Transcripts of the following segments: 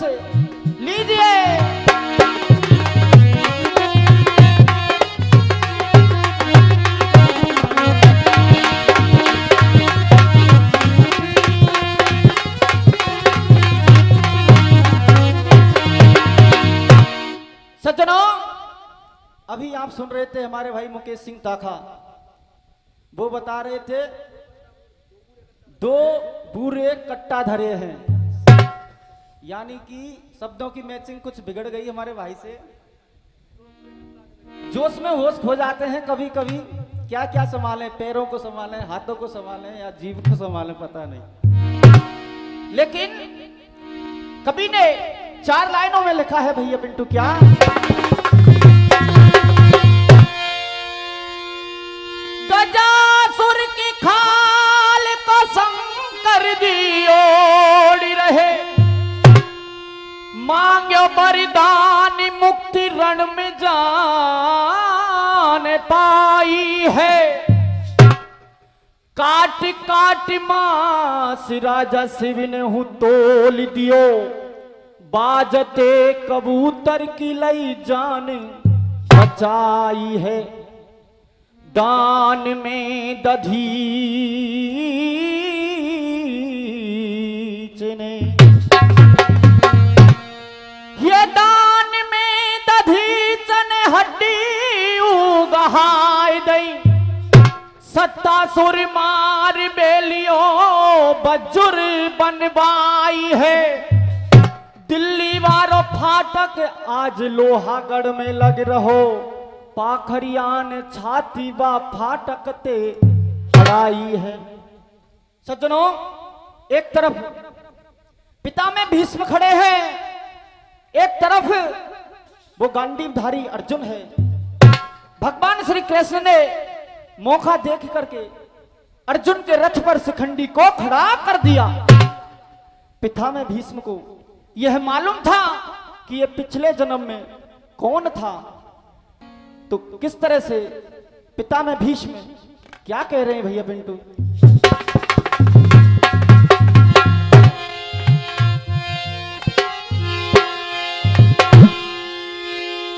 लीजिए। सज्जनों, अभी आप सुन रहे थे हमारे भाई मुकेश सिंह ताखा, वो बता रहे थे दो बूढ़े कट्टा धरे हैं, यानी कि शब्दों की मैचिंग कुछ बिगड़ गई हमारे भाई से। जोश में होश खो जाते हैं कभी कभी, क्या क्या संभालें, पैरों को संभालें, हाथों को संभालें या जीभ को संभालें, पता नहीं। लेकिन कवि ने 4 लाइनों में लिखा है भैया पिंटू, क्या गजासुर की खाल को शंकर जी ओढ़ रहे, मांग्यो वरदान मुक्ति रण में जान पाई है। काट काट मांस राजा शिव ने हूं तोल दियो, बाजते कबूतर की लई जान बचाई है। दान में दधीच ने, ये दान में दधीच ने हड्डी उगहाय दई, सत्तासुर मार बेलियो बजुर बनवाई है। दिल्ली वारो फाटक आज लोहागढ़ में लग रहो, पाखरियान छाती बा फाटकते खड़ाई है। सज्जनों, एक तरफ पिता में भीष्म खड़े हैं, एक तरफ वो गांडीवधारी अर्जुन है। भगवान श्री कृष्ण ने मौका देख करके अर्जुन के रथ पर शिखंडी को खड़ा कर दिया। पिता में भीष्म को यह मालूम था कि यह पिछले जन्म में कौन था, तो किस तरह से पिता में भीष्म क्या कह रहे हैं भैया पिंटू।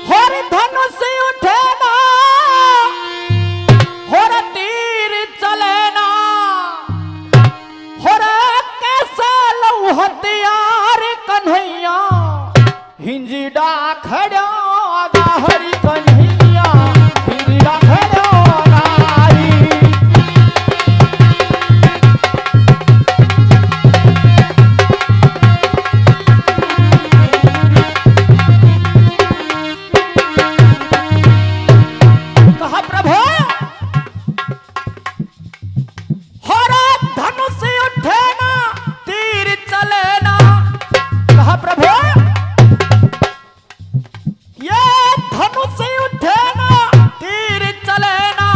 होर धनुष उठेना, होर तीर चलेना, होर कैसे लऊ हथियार कन्हैया, हिंजड़ा खड़ा हरि कन्हैया, हिंजड़ा खड़ा गारी। कहा प्रभु हरा धनुष उठे ना, तीर चले ना। कहा प्रभु ये धनुष उठे ना, तीर चले ना,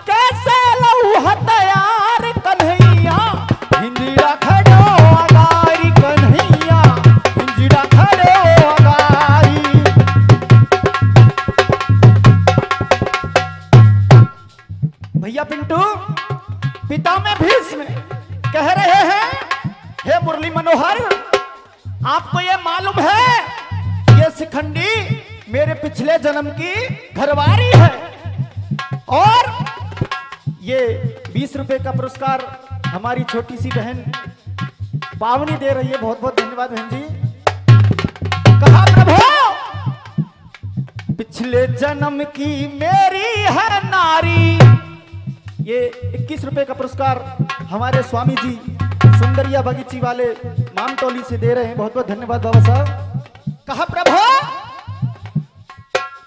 कैसे लऊ हथियार कन्हैया, हिंजड़ा खड़ो अगारी कन्हैया, हिंजड़ा खड़ो अगारी। भैया पिंटू, पिता में भीष्म कह रहे हैं, हे मुरली मनोहर, आपको ये मालूम है ये शिखंडी मेरे पिछले जन्म की घरवारी है, और ये 20 रुपए का पुरस्कार हमारी छोटी सी बहन पावनी दे रही है। बहुत बहुत धन्यवाद बहन जी। कहा प्रभु पिछले जन्म की मेरी है नारी, ये 21 रुपए का पुरस्कार हमारे स्वामी जी सुंदरिया बगीची वाले नामटोली से दे रहे हैं। बहुत बहुत धन्यवाद बाबा साहब। कहा प्रभु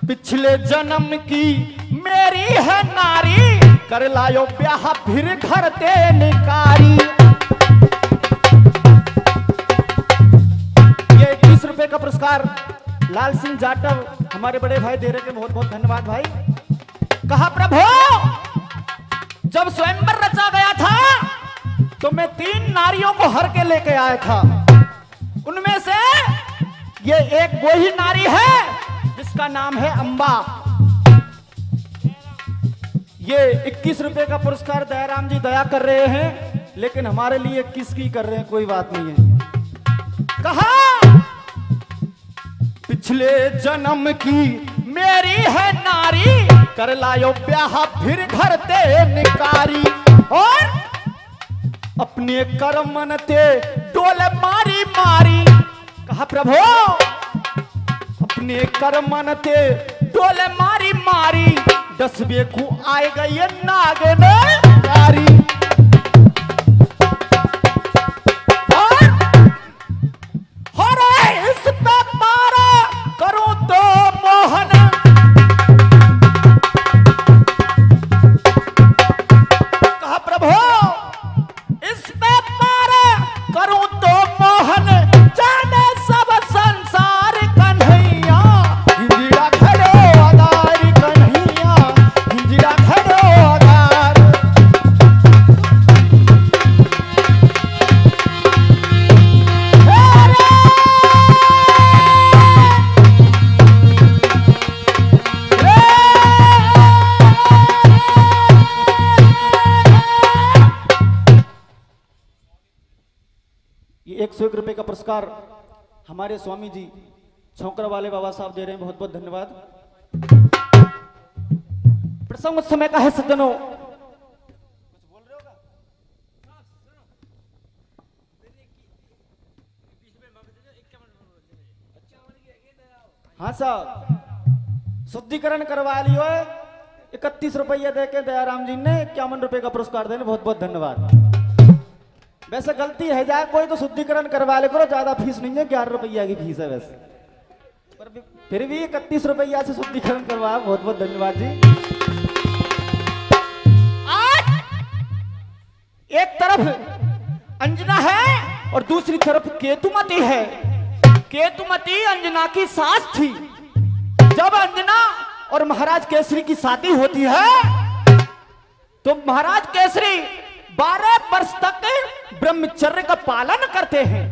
पिछले जन्म की मेरी है नारी, कर लायो ब्याह फिर घर ते निकारी। ये 21 रुपए का पुरस्कार लाल सिंह जाटव हमारे बड़े भाई दे रहे थे। बहुत बहुत धन्यवाद भाई। कहा प्रभु जब स्वयंवर रचा गया था तो मैं 3 नारियों को हर के लेके आया था, उनमें से ये एक वो ही नारी है जिसका नाम है अंबा। ये 21 रुपए का पुरस्कार दयाराम जी दया कर रहे हैं, लेकिन हमारे लिए 21 की कर रहे हैं, कोई बात नहीं है। कहा पिछले जन्म की मेरी है नारी, कर लायो ब्याह फिर घर ते निकारी। और अपने कर्म मनते डोले मारी मारी। कहा प्रभु अपने कर्म मनते डोले मारी मारी, 10 बेकू आए गई नागन कारी। और इस पे पारा करूं तो मोहन, कहा प्रभु इस पे पारा करूं तो मोहन, जाने सब संसार कन्हैया। हिंजिड़ा खड़ो अगार कन्हैया, हिंजिड़ा खड़ो अगार। ये 101 रुपए का पुरस्कार हमारे स्वामी जी छौकरा वाले बाबा साहब दे रहे हैं। बहुत बहुत धन्यवाद। प्रसंग उस समय का है सज्जनों। हाँ साहब शुद्धिकरण करवा लियो है। 31 रुपये दे के दयाराम जी ने 51 रुपए का पुरस्कार देने। बहुत बहुत धन्यवाद। वैसे गलती है जाए कोई तो शुद्धिकरण करवा ले करो, ज्यादा फीस नहीं है, 11 रुपया की फीस है वैसे, पर फिर भी 31 रुपया से शुद्धिकरण करवाया। बहुत बहुत धन्यवाद जी। आज एक तरफ अंजना है और दूसरी तरफ केतुमती है। केतुमती अंजना की सास थी। जब अंजना और महाराज केसरी की शादी होती है तो महाराज केसरी 12 वर्ष तक ब्रह्मचर्य का पालन करते हैं।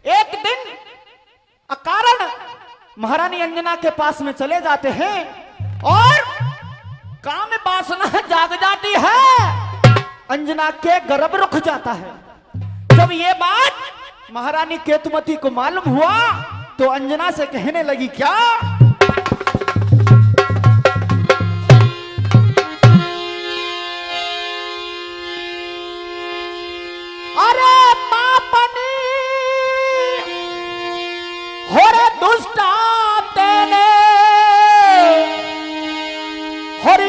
एक दिन अकारण महारानी अंजना के पास में चले जाते हैं और काम वासना जाग जाती है। अंजना के गर्भ रुक जाता है। जब ये बात महारानी केतुमती को मालूम हुआ तो अंजना से कहने लगी, क्या अरे पापनी हो रे दुष्टा तेने हो रे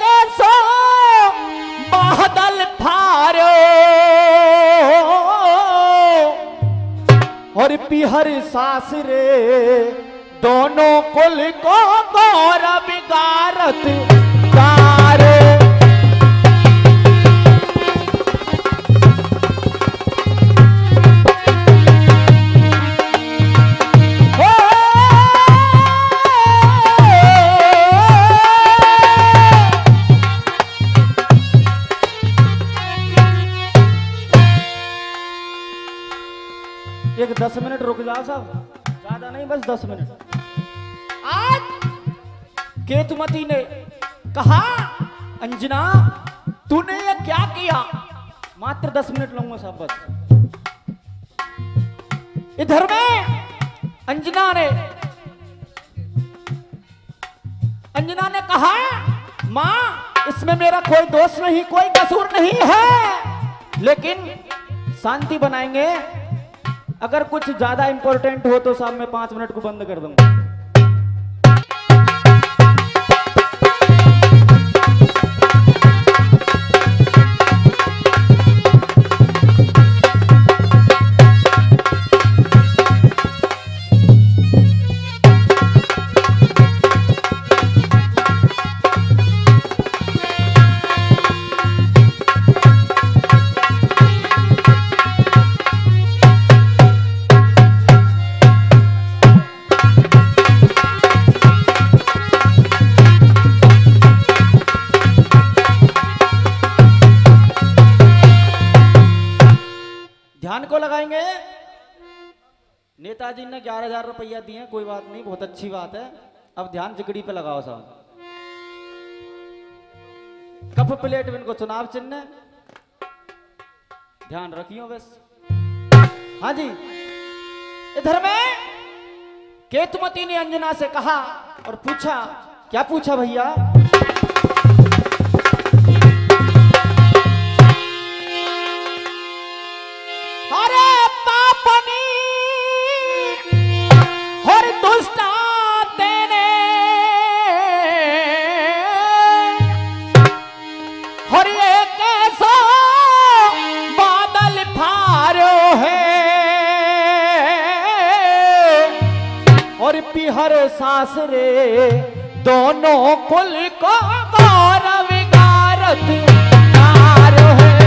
कैसो बादल फारो और पिहर सासरे दोनों कुल को गौरव गारत गारे। एक 10 मिनट रुक जाओ साहब, ज्यादा नहीं, बस 10 मिनट। आज केतुमती ने कहा, अंजना तूने ये क्या किया? मात्र 10 मिनट लूंगा साहब बस। इधर में अंजना ने कहा, मां इसमें मेरा कोई दोष नहीं, कोई कसूर नहीं है, लेकिन शांति बनाएंगे। अगर कुछ ज्यादा इंपॉर्टेंट हो तो साहब मैं 5 मिनट को बंद कर दूंगा। ध्यान को लगाएंगे। नेताजी ने 11,000 रुपया दिए, कोई बात नहीं, बहुत अच्छी बात है। अब ध्यान जिगड़ी पे लगाओ साहब। कप प्लेट में इनको चुनाव चिन्ह, ध्यान रखियो बस। हाँ जी, इधर में केतुमती ने अंजना से कहा और पूछा, क्या पूछा भैया? अरे पापनी हर दुष्टा तेने हर एक ऐसा बादल फारो है और पिहर सासरे दोनों कुल को गौरव गारत कार है।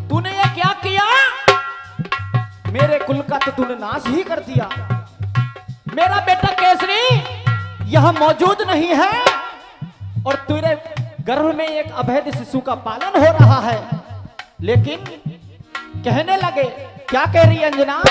तूने ये क्या किया? मेरे कुल का तो तूने नाश ही कर दिया। मेरा बेटा केसरी यह मौजूद नहीं है और तेरे गर्भ में एक अवैध शिशु का पालन हो रहा है। लेकिन कहने लगे, क्या कह रही अंजना?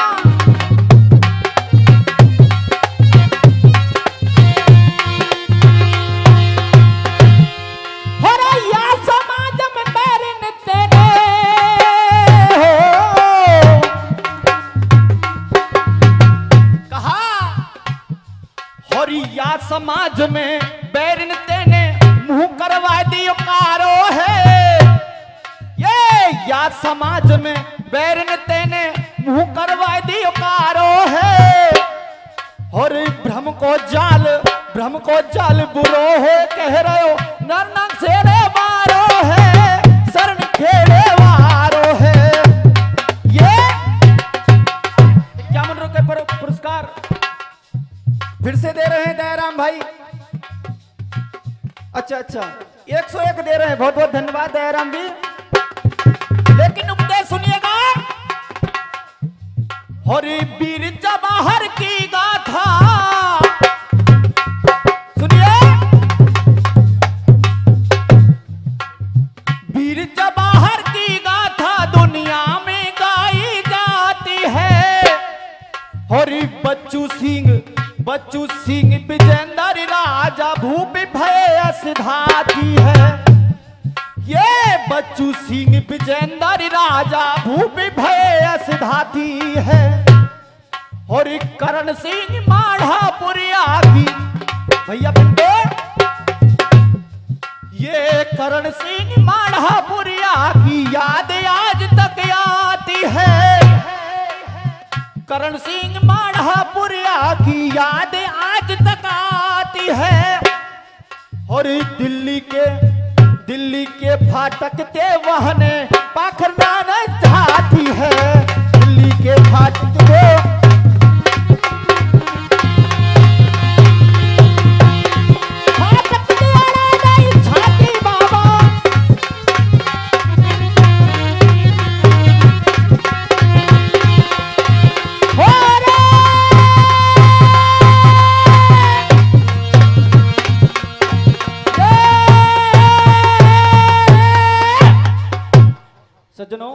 समाज में बैरिन तेने मुंह करवा दियो कारो है। ये या समाज में बैरिन तेने मुंह करवा दियो कारो है। और भ्रम को जाल बुरो हो कह रहे हो, नर नर सेरे मारो है, शरण खेड़े वारो है। ये 51 रुपए पर पुरस्कार फिर से दे रहे हैं दयाराम भाई। अच्छा 101 दे रहे हैं, बहुत बहुत धन्यवाद दयाराम जी। लेकिन उपदेश सुनिएगा। हरि वीर जवाहर की गाथा सुनिए। वीर जवाहर की गाथा दुनिया में गाई जाती है। हरि बच्चू सिंह विजेंद्र राजा भूप भय सिद्धाती है। ये बच्चू सिंह विजेंद्र राजा भूप भय सिद्धाती है। और करण सिंह माढ़ापुरिया की भैया बंदे, ये करण सिंह माढ़ापुरिया की याद आज तक आती है। करण सिंह माढ़ापुरिया की याद आज तक आती है। और दिल्ली के फाटक ते वहने पाखरना न चाहती है। दिल्ली के फाटक ते सज्जनों,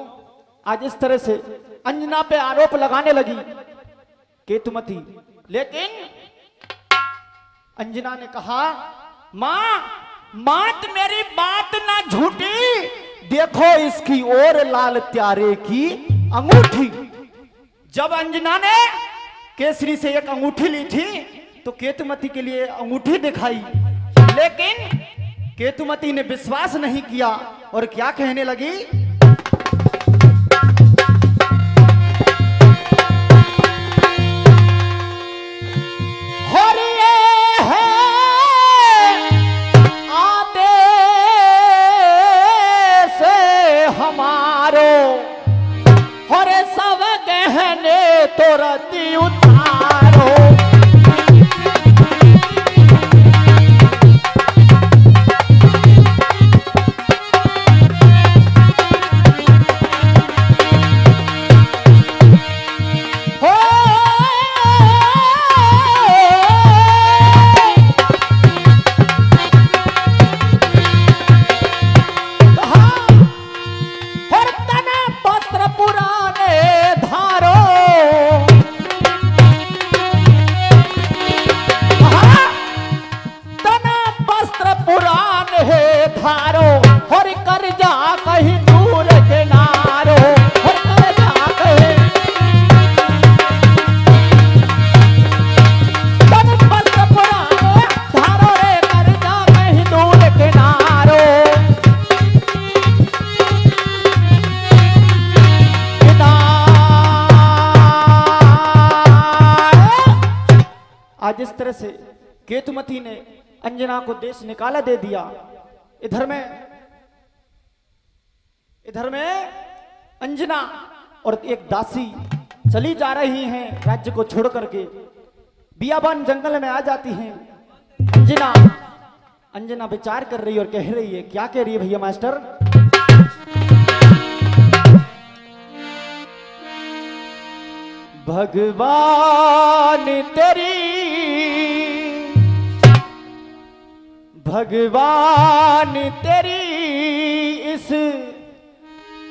आज इस तरह से अंजना पे आरोप लगाने लगी केतुमती। लेकिन अंजना ने कहा, मां मेरी बात ना झूठी, देखो इसकी ओर लाल प्यारे की अंगूठी। जब अंजना ने केसरी से एक अंगूठी ली थी तो केतुमती के लिए अंगूठी दिखाई। लेकिन केतुमती ने विश्वास नहीं किया और क्या कहने लगी? तो रति उतारो आज इस तरह से केतुमती ने अंजना को देश निकाला दे दिया। इधर में अंजना और एक दासी चली जा रही हैं राज्य को छोड़ करके, बियाबान जंगल में आ जाती हैं। अंजना विचार कर रही और कह रही है, क्या कह रही है भैया मास्टर? भगवान तेरी इस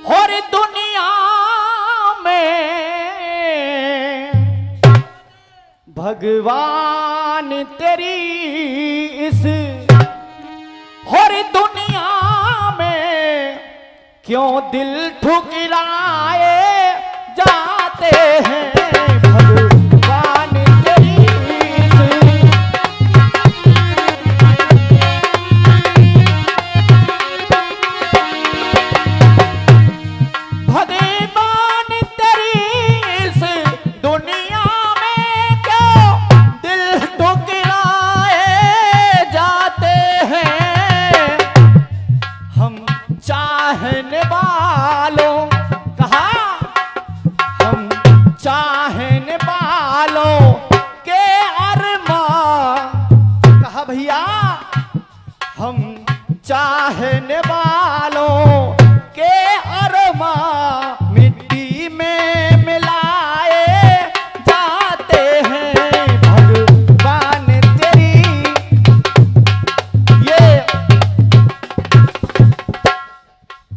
और दुनिया में, भगवान तेरी इस और दुनिया में क्यों दिल ठुकराए जाते हैं। भगवान तेरी इस दुनिया में क्यों दिल ठुकराए जाते हैं। हम चाहने वालों के अरमान, कहा भैया हम चाहने वालों के अरमान मिट्टी में मिलाए जाते हैं। भगवान तेरी ये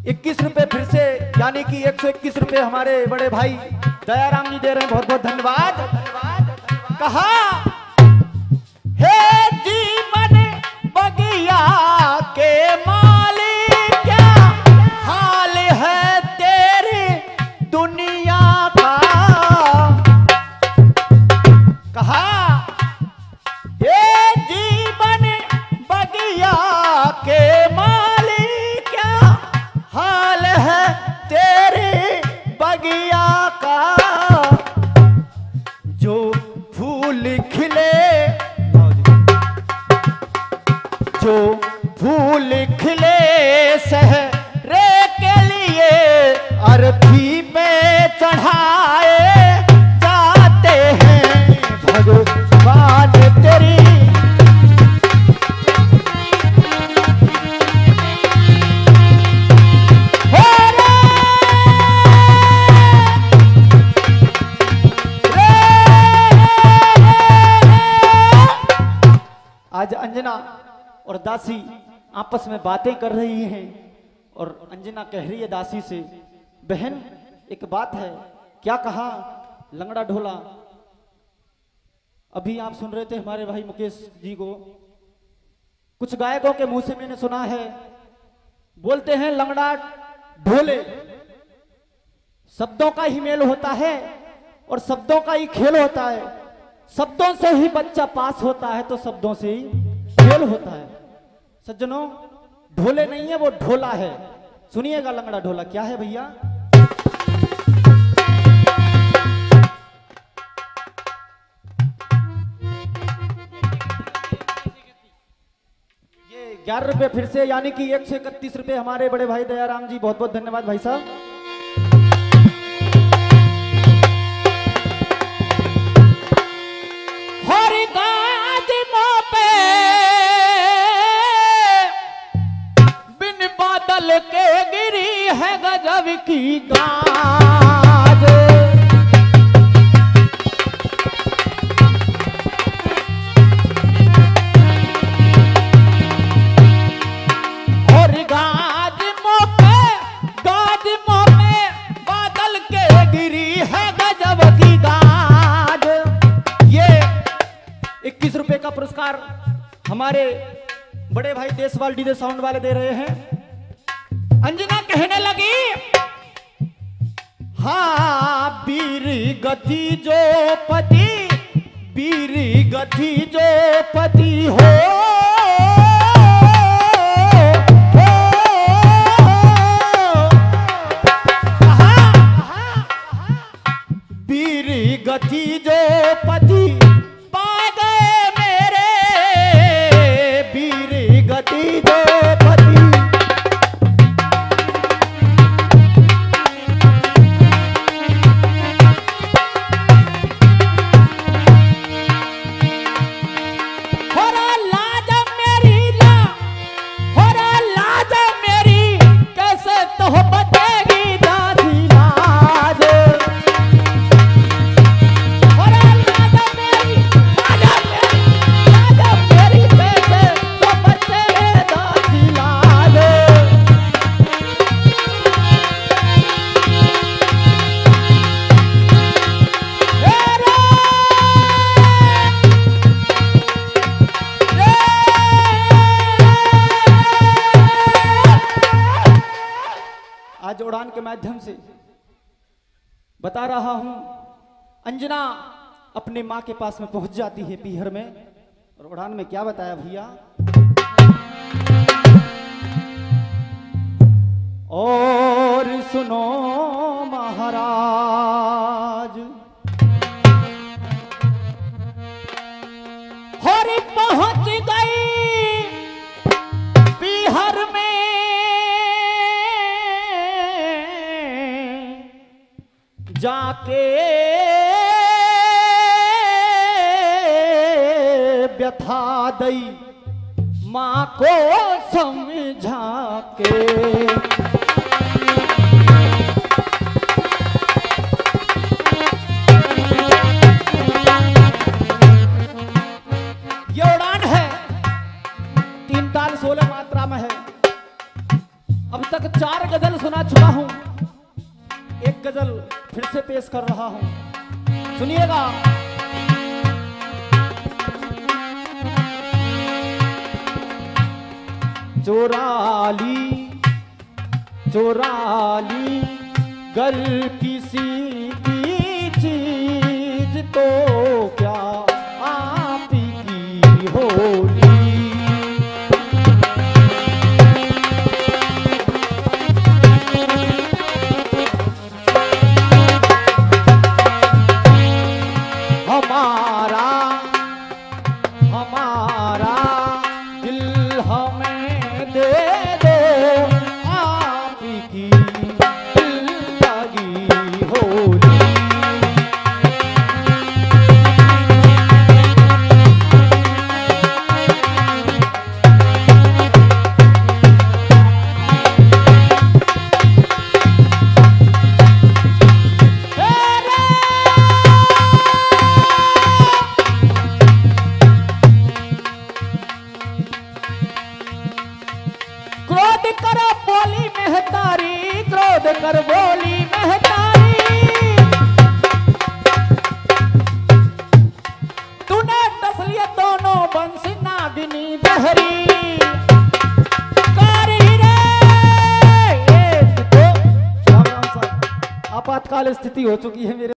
21 रुपए फिर से, यानी कि 121 रुपए हमारे बड़े भाई दयाराम जी दे रहे हैं, बहुत बहुत धन्यवाद। कहा हे जीवन बगिया के मालिक, क्या हाल है तेरी दुनिया का। कहा हे जीवन बगिया के मालिक, क्या हाल है तेरी बगिया का। जो फूल खिले, जो फूल खिले सहरे के लिए अर्थी पे चढ़ाए जाते हैं। भगवान तेरी आज अंजना और दासी आपस में बातें कर रही हैं और अंजना कह रही है दासी से, बहन एक बात है। क्या कहा लंगड़ा ढोला? अभी आप सुन रहे थे हमारे भाई मुकेश जी को, कुछ गायकों के मुंह से मैंने सुना है, बोलते हैं लंगड़ा ढोले। शब्दों का ही मेल होता है और शब्दों का ही खेल होता है। शब्दों से ही बच्चा पास होता है तो शब्दों से ही खेल होता है। सज्जनों, ढोले नहीं है, वो ढोला है। सुनिएगा लंगड़ा ढोला क्या है भैया। ये 11 रुपए फिर से, यानी कि 131 रुपए हमारे बड़े भाई दयाराम जी, बहुत बहुत धन्यवाद भाई साहब। के गिरी है गजब की गाज, और गाज मोपे बादल के गिरी है गजब की गाज। ये 21 रुपए का पुरस्कार हमारे बड़े भाई देशवाल डीजे साउंड वाले दे रहे हैं। अंजना कहने लगी, हाँ वीर गति जो पति, वीर गति जो पति हो, वीर गति जो पति पा गए उड़ान के माध्यम से बता रहा हूं। अंजना अपने माँ के पास में पहुंच जाती है पीहर में, और उड़ान में क्या बताया भैया। और सुनो महाराज, हरी पहुंच गई पीहर में, जाके व्यथा दई माँ को समझा के। ये उड़ान है 3 ताल 16 मात्रा में है। अब तक 4 गजल सुना चुका हूं, एक गजल फिर से पेश कर रहा हूं, सुनिएगा। चोराली चोराली गर किसी की चीज तो क्या आप की होली। हमारा हमारा दिल हमें दे दो, आप की दिल लगी होली। क्रोध कर बोली महतारी, क्रोध कर बोली महतारी, तूने दस लिए दोनों बंसी नागिनी बहरी। कारी रे तो आपातकाल स्थिति हो चुकी है मेरे